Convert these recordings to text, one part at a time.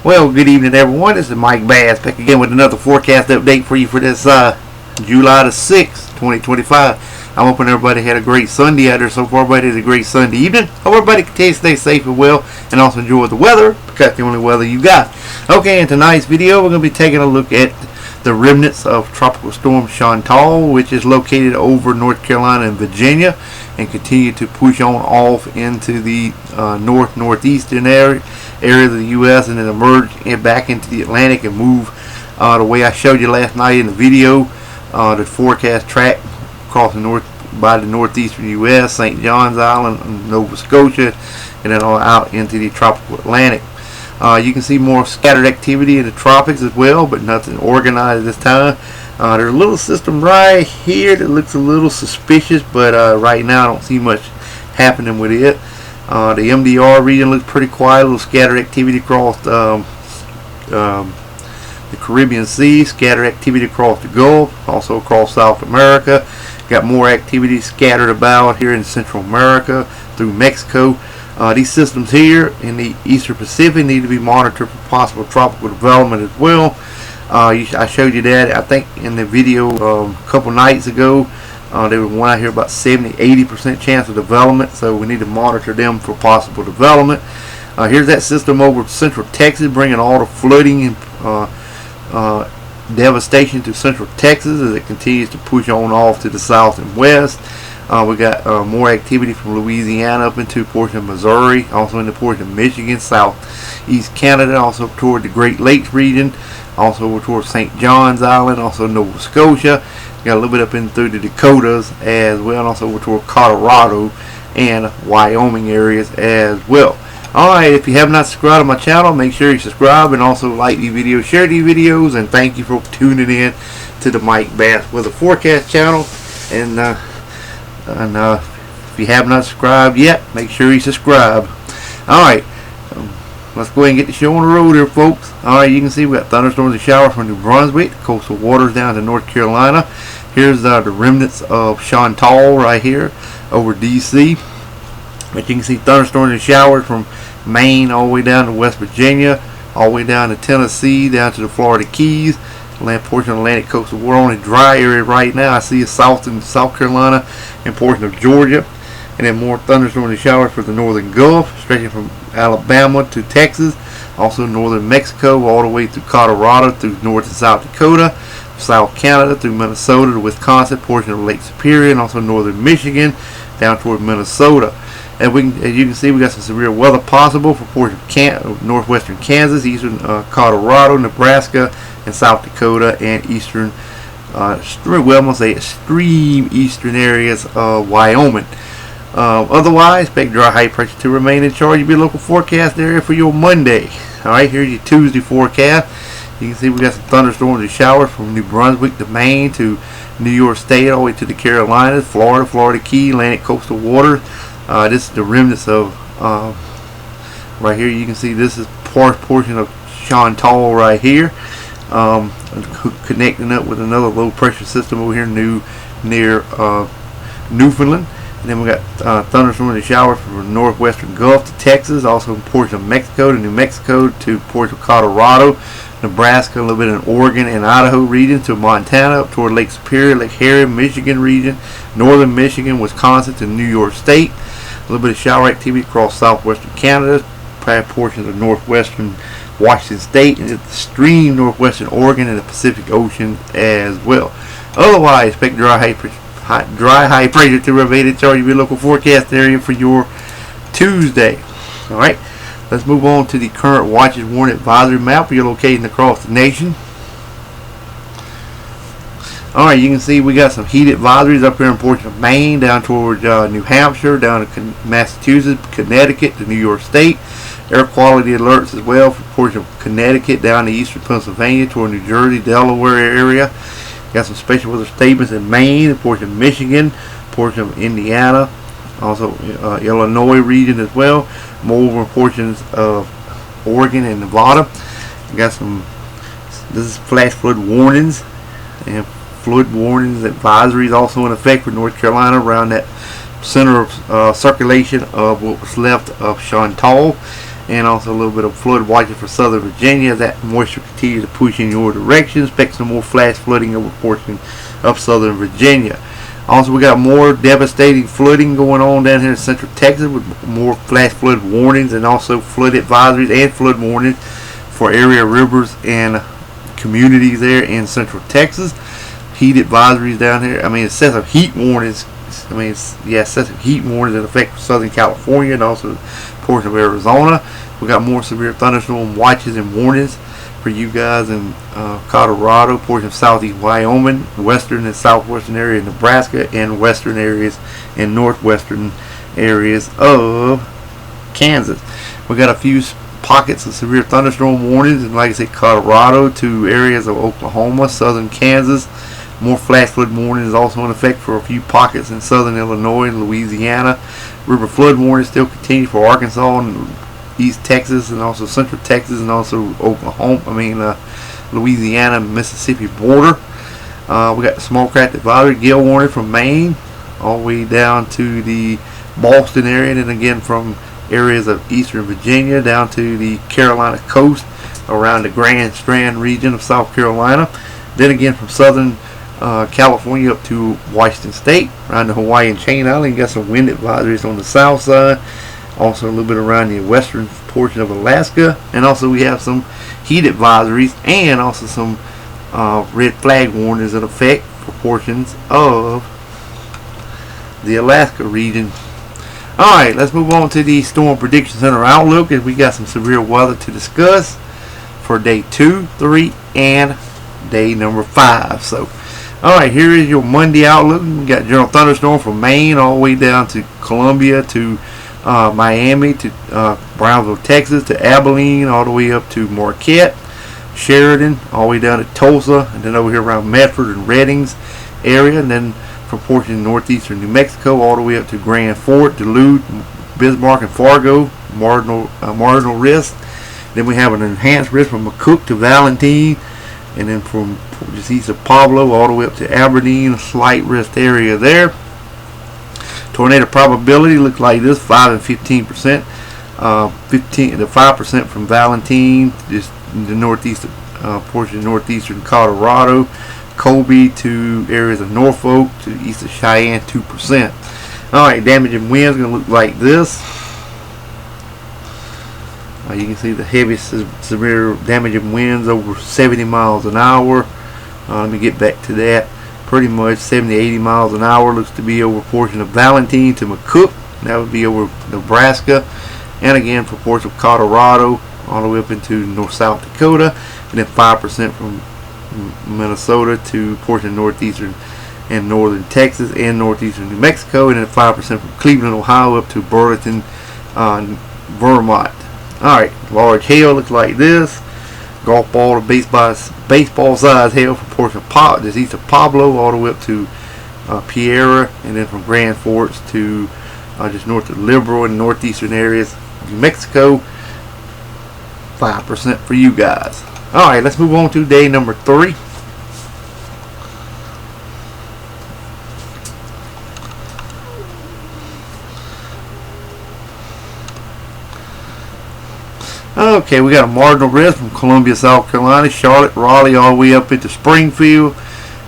Well, good evening, everyone. This is Mike Bass back again with another forecast update for you for this July the 6th, 2025. I'm hoping everybody had a great Sunday out there so far. Everybody had a great Sunday evening. Hope everybody continues to stay safe and well and also enjoy the weather because that's the only weather you got. Okay, in tonight's video, we're going to be taking a look at the remnants of Tropical Storm Chantal, which is located over North Carolina and Virginia and continue to push on off into the northeastern area of the U.S. and then emerge back into the Atlantic and move the way I showed you last night in the video. The forecast track across the northeastern U.S., St. John's Island, Nova Scotia, and then all out into the tropical Atlantic. You can see more scattered activity in the tropics as well, but nothing organized this time. There's a little system right here that looks a little suspicious, but right now I don't see much happening with it. The MDR region looks pretty quiet, a little scattered activity across the Caribbean Sea, scattered activity across the Gulf, also across South America. Got more activity scattered about here in Central America through Mexico. These systems here in the Eastern Pacific need to be monitored for possible tropical development as well. I showed you that, I think, in the video a couple nights ago. There was one out here about 70-80% chance of development, so we need to monitor them for possible development. Here's that system over Central Texas, bringing all the flooding and devastation to Central Texas as it continues to push on off to the south and west. We got more activity from Louisiana up into a portion of Missouri, also in the portion of Michigan, southeast Canada, also toward the Great Lakes region, also over toward St. John's Island, also Nova Scotia. Got a little bit up in through the Dakotas as well, and also over toward Colorado and Wyoming areas as well. Alright, if you have not subscribed to my channel, make sure you subscribe and also like these videos, share these videos, and thank you for tuning in to the Mike Bass Weather Forecast channel. And if you have not subscribed yet, make sure you subscribe. Alright, let's go ahead and get the show on the road here, folks. Alright, you can see we got thunderstorms and showers from New Brunswick, coastal waters down to North Carolina. Here's the remnants of Chantal right here over DC. But you can see thunderstorms and showers from Maine all the way down to West Virginia, all the way down to Tennessee, down to the Florida Keys. Land portion of the Atlantic coast. We're on a dry area right now. I see a south in South Carolina and portion of Georgia, and then more thunderstorms and showers for the northern Gulf, stretching from Alabama to Texas, also northern Mexico, all the way through Colorado, through North and South Dakota, South Canada, through Minnesota to Wisconsin, portion of Lake Superior, and also northern Michigan, down toward Minnesota. And as you can see, we got some severe weather possible for portions of northwestern Kansas, eastern Colorado, Nebraska, and South Dakota, and eastern, extreme eastern areas of Wyoming. Otherwise, expect dry high pressure to remain in charge of your local forecast area for your Monday. Alright, here's your Tuesday forecast. You can see we got some thunderstorms and showers from New Brunswick to Maine to New York State, all the way to the Carolinas, Florida, Florida Key, Atlantic coastal waters. This is the remnants of right here. You can see this is portion of Chantal right here, connecting up with another low pressure system over here near Newfoundland. And then we got thunderstorms and showers from northwestern Gulf to Texas, also in portion of Mexico to New Mexico to portion of Colorado, Nebraska, a little bit in Oregon and Idaho region to Montana, up toward Lake Superior, Lake Harry, Michigan region, northern Michigan, Wisconsin to New York State. A little bit of shower activity across southwestern Canada, portions of northwestern Washington State, and extreme northwestern Oregon and the Pacific Ocean as well. Otherwise, expect dry high pressure to remain in charge of your local forecast area for your Tuesday. Alright, let's move on to the current watches warning advisory map you're locating across the nation. Alright, you can see we got some heat advisories up here in portion of Maine, down towards New Hampshire, down to Massachusetts, Connecticut, to New York State. Air quality alerts as well for portion of Connecticut, down to eastern Pennsylvania, toward New Jersey, Delaware area. Got some special weather statements in Maine, portion of Michigan, portion of Indiana, also Illinois region as well. More portions of Oregon and Nevada. Got some. This is flash flood warnings and flood warnings advisories also in effect for North Carolina around that center of circulation of what was left of Chantal. and also a little bit of flood watching for southern Virginia. That moisture continues to push in your direction. Expect some more flash flooding over portion of southern Virginia. Also, we got more devastating flooding going on down here in central Texas with more flash flood warnings and also flood advisories and flood warnings for area rivers and communities there in central Texas. Heat advisories down here. I mean, excessive heat warnings. Excessive heat warnings that affect southern California and also a portion of Arizona. We got more severe thunderstorm watches and warnings for you guys in Colorado, portion of southeast Wyoming, western and southwestern area of Nebraska, and western areas and northwestern areas of Kansas. We got a few pockets of severe thunderstorm warnings, and like I said, Colorado to areas of Oklahoma, southern Kansas. More flash flood warnings also in effect for a few pockets in southern Illinois and Louisiana. River flood warnings still continue for Arkansas and East Texas and also Central Texas and also Oklahoma. Louisiana and Mississippi border. We got the small craft advisory, gale warning from Maine all the way down to the Boston area, and then again from areas of eastern Virginia down to the Carolina coast around the Grand Strand region of South Carolina. Then again from southern California up to Washington State, around the Hawaii and Chain Island. You got some wind advisories on the south side, also a little bit around the western portion of Alaska, and also we have some heat advisories and also some red flag warnings in effect for portions of the Alaska region. Alright, let's move on to the Storm Prediction Center outlook, as we got some severe weather to discuss for day 2, 3, and day number 5. So alright, here is your Monday outlook. We got general thunderstorm from Maine all the way down to Columbia to Miami to Brownsville, Texas to Abilene, all the way up to Marquette, Sheridan, all the way down to Tulsa, and then over here around Medford and Reddings area, and then from portions of northeastern New Mexico all the way up to Grand Fort, Duluth, Bismarck, and Fargo, marginal risk. Then we have an enhanced risk from McCook to Valentine, and then from just east of Pablo all the way up to Aberdeen, a slight risk area there. Tornado probability looks like this: 5 and 15%. 15 to 5% from Valentine, just the northeast portion of northeastern Colorado, Colby to areas of Norfolk to east of Cheyenne, 2%. Alright, damaging winds going to look like this. You can see the heaviest severe damaging winds over 70 miles an hour. Let me get back to that. Pretty much 70 to 80 miles an hour looks to be over a portion of Valentine to McCook. That would be over Nebraska. And again for portions of Colorado all the way up into South Dakota. And then 5% from Minnesota to portion of northeastern and northern Texas and northeastern New Mexico. And then 5% from Cleveland, Ohio up to Burlington, Vermont. Alright, large hail looks like this. Golf ball to baseball size hail from portion of just east of Pablo all the way up to Piera, and then from Grand Forks to just north of Liberal and northeastern areas of New Mexico. 5% for you guys. Alright, let's move on to day number 3. Okay, we got a marginal risk from Columbia, South Carolina, Charlotte, Raleigh, all the way up into Springfield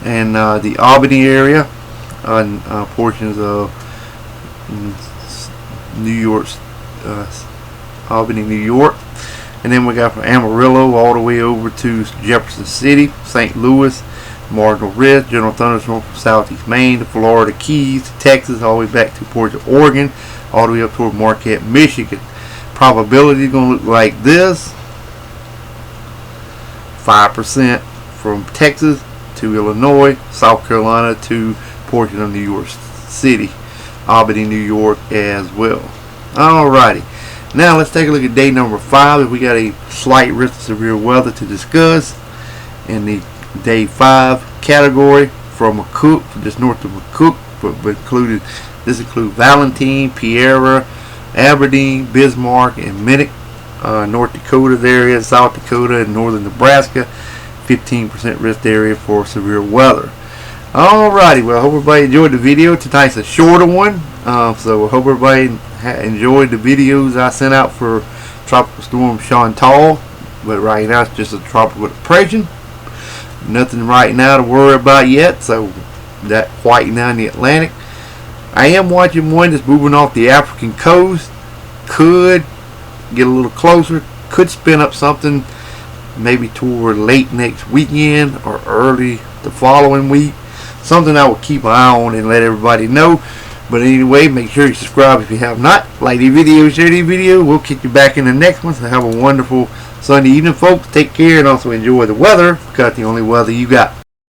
and the Albany area, and portions of New York, Albany, New York. And then we got from Amarillo all the way over to Jefferson City, St. Louis, marginal risk, general thunderstorm from southeast Maine to Florida Keys to Texas, all the way back to ports of Oregon, all the way up toward Marquette, Michigan. Probability is going to look like this: 5% from Texas to Illinois, South Carolina to portion of New York City, Albany, New York as well. Alrighty, now let's take a look at day number 5. We got a slight risk of severe weather to discuss in the day 5 category from McCook, just north of McCook, but this includes Valentine, Piera, Aberdeen, Bismarck, and Minnick, North Dakota area, South Dakota, and northern Nebraska. 15% risk area for severe weather. Alrighty, well, I hope everybody enjoyed the video. Tonight's a shorter one, so I hope everybody enjoyed the videos I sent out for Tropical Storm Chantal, but right now it's just a tropical depression. Nothing right now to worry about yet, so that quite now in the Atlantic. I am watching one that's moving off the African coast. Could get a little closer, could spin up something maybe toward late next weekend or early the following week. Something I will keep an eye on and let everybody know. But anyway, make sure you subscribe if you have not. Like the video, share the video. We'll kick you back in the next one. So have a wonderful Sunday evening, folks. Take care and also enjoy the weather, because the only weather you got.